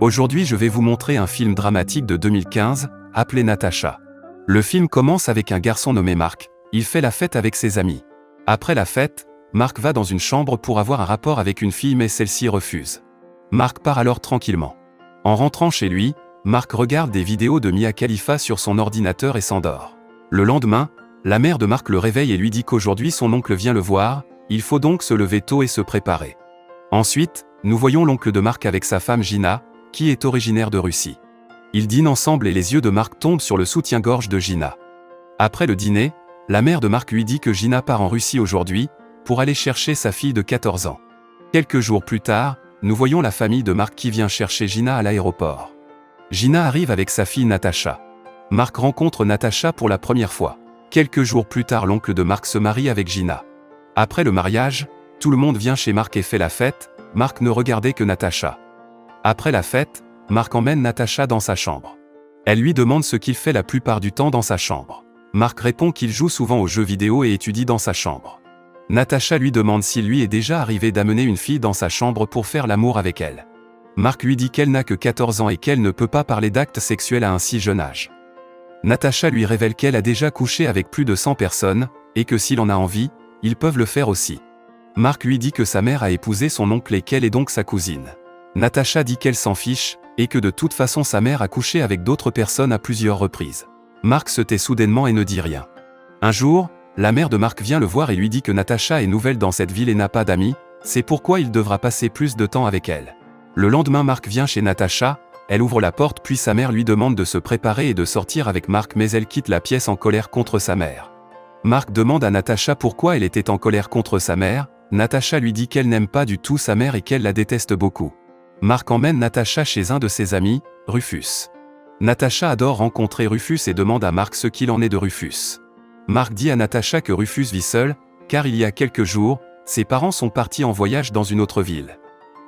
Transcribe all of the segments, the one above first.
Aujourd'hui je vais vous montrer un film dramatique de 2015, appelé Natacha. Le film commence avec un garçon nommé Mark, il fait la fête avec ses amis. Après la fête, Mark va dans une chambre pour avoir un rapport avec une fille mais celle-ci refuse. Mark part alors tranquillement. En rentrant chez lui, Mark regarde des vidéos de Mia Khalifa sur son ordinateur et s'endort. Le lendemain, la mère de Mark le réveille et lui dit qu'aujourd'hui son oncle vient le voir, il faut donc se lever tôt et se préparer. Ensuite, nous voyons l'oncle de Mark avec sa femme Gina, qui est originaire de Russie. Ils dînent ensemble et les yeux de Mark tombent sur le soutien-gorge de Gina. Après le dîner, la mère de Mark lui dit que Gina part en Russie aujourd'hui, pour aller chercher sa fille de 14 ans. Quelques jours plus tard, nous voyons la famille de Mark qui vient chercher Gina à l'aéroport. Gina arrive avec sa fille Natacha. Mark rencontre Natacha pour la première fois. Quelques jours plus tard, l'oncle de Mark se marie avec Gina. Après le mariage, tout le monde vient chez Mark et fait la fête, Mark ne regardait que Natacha. Après la fête, Mark emmène Natacha dans sa chambre. Elle lui demande ce qu'il fait la plupart du temps dans sa chambre. Mark répond qu'il joue souvent aux jeux vidéo et étudie dans sa chambre. Natacha lui demande s'il lui est déjà arrivé d'amener une fille dans sa chambre pour faire l'amour avec elle. Mark lui dit qu'elle n'a que 14 ans et qu'elle ne peut pas parler d'actes sexuels à un si jeune âge. Natacha lui révèle qu'elle a déjà couché avec plus de 100 personnes, et que s'il en a envie, ils peuvent le faire aussi. Mark lui dit que sa mère a épousé son oncle et qu'elle est donc sa cousine. Natacha dit qu'elle s'en fiche, et que de toute façon sa mère a couché avec d'autres personnes à plusieurs reprises. Mark se tait soudainement et ne dit rien. Un jour, la mère de Mark vient le voir et lui dit que Natacha est nouvelle dans cette ville et n'a pas d'amis, c'est pourquoi il devra passer plus de temps avec elle. Le lendemain, Mark vient chez Natacha, elle ouvre la porte puis sa mère lui demande de se préparer et de sortir avec Mark mais elle quitte la pièce en colère contre sa mère. Mark demande à Natacha pourquoi elle était en colère contre sa mère, Natacha lui dit qu'elle n'aime pas du tout sa mère et qu'elle la déteste beaucoup. Mark emmène Natacha chez un de ses amis, Rufus. Natacha adore rencontrer Rufus et demande à Mark ce qu'il en est de Rufus. Mark dit à Natacha que Rufus vit seul, car il y a quelques jours, ses parents sont partis en voyage dans une autre ville.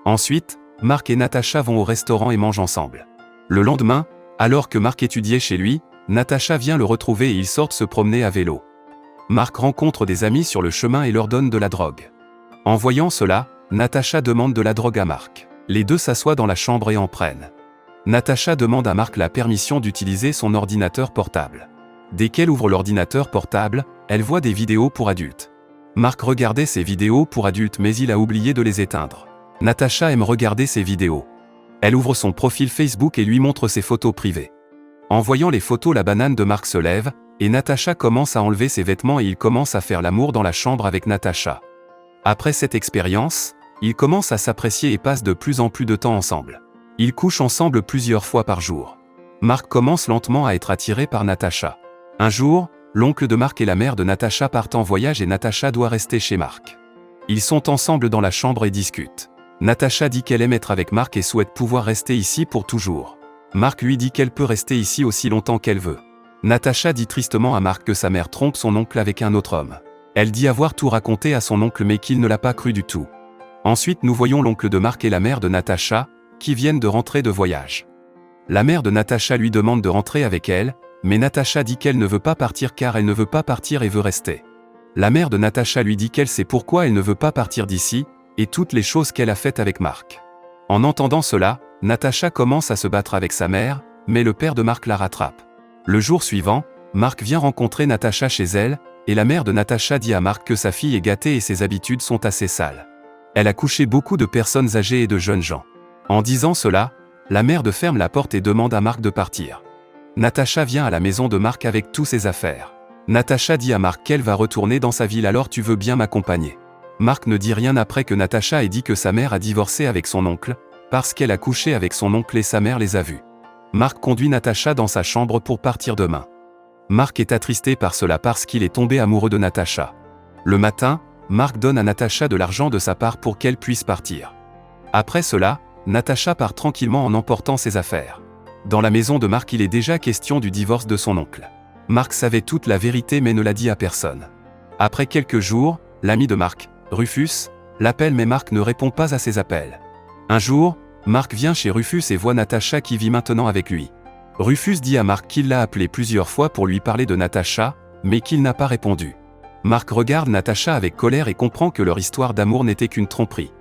Ensuite, Mark et Natacha vont au restaurant et mangent ensemble. Le lendemain, alors que Mark étudiait chez lui, Natacha vient le retrouver et ils sortent se promener à vélo. Mark rencontre des amis sur le chemin et leur donne de la drogue. En voyant cela, Natacha demande de la drogue à Mark. Les deux s'assoient dans la chambre et en prennent. Natacha demande à Mark la permission d'utiliser son ordinateur portable. Dès qu'elle ouvre l'ordinateur portable, elle voit des vidéos pour adultes. Mark regardait ces vidéos pour adultes mais il a oublié de les éteindre. Natacha aime regarder ces vidéos. Elle ouvre son profil Facebook et lui montre ses photos privées. En voyant les photos, la banane de Mark se lève, et Natacha commence à enlever ses vêtements et il commence à faire l'amour dans la chambre avec Natacha. Après cette expérience, ils commencent à s'apprécier et passent de plus en plus de temps ensemble. Ils couchent ensemble plusieurs fois par jour. Mark commence lentement à être attiré par Natacha. Un jour, l'oncle de Mark et la mère de Natacha partent en voyage et Natacha doit rester chez Mark. Ils sont ensemble dans la chambre et discutent. Natacha dit qu'elle aime être avec Mark et souhaite pouvoir rester ici pour toujours. Mark lui dit qu'elle peut rester ici aussi longtemps qu'elle veut. Natacha dit tristement à Mark que sa mère trompe son oncle avec un autre homme. Elle dit avoir tout raconté à son oncle mais qu'il ne l'a pas cru du tout. Ensuite nous voyons l'oncle de Mark et la mère de Natacha, qui viennent de rentrer de voyage. La mère de Natacha lui demande de rentrer avec elle, mais Natacha dit qu'elle ne veut pas partir car elle ne veut pas partir et veut rester. La mère de Natacha lui dit qu'elle sait pourquoi elle ne veut pas partir d'ici, et toutes les choses qu'elle a faites avec Mark. En entendant cela, Natacha commence à se battre avec sa mère, mais le père de Mark la rattrape. Le jour suivant, Mark vient rencontrer Natacha chez elle, et la mère de Natacha dit à Mark que sa fille est gâtée et ses habitudes sont assez sales. Elle a couché beaucoup de personnes âgées et de jeunes gens. En disant cela, la mère de ferme la porte et demande à Mark de partir. Natacha vient à la maison de Mark avec tous ses affaires. Natacha dit à Mark qu'elle va retourner dans sa ville alors tu veux bien m'accompagner. Mark ne dit rien après que Natacha ait dit que sa mère a divorcé avec son oncle, parce qu'elle a couché avec son oncle et sa mère les a vus. Mark conduit Natacha dans sa chambre pour partir demain. Mark est attristé par cela parce qu'il est tombé amoureux de Natacha. Le matin, Mark donne à Natacha de l'argent de sa part pour qu'elle puisse partir. Après cela, Natacha part tranquillement en emportant ses affaires. Dans la maison de Mark, il est déjà question du divorce de son oncle. Mark savait toute la vérité mais ne l'a dit à personne. Après quelques jours, l'ami de Mark, Rufus, l'appelle mais Mark ne répond pas à ses appels. Un jour, Mark vient chez Rufus et voit Natacha qui vit maintenant avec lui. Rufus dit à Mark qu'il l'a appelé plusieurs fois pour lui parler de Natacha, mais qu'il n'a pas répondu. Mark regarde Natacha avec colère et comprend que leur histoire d'amour n'était qu'une tromperie.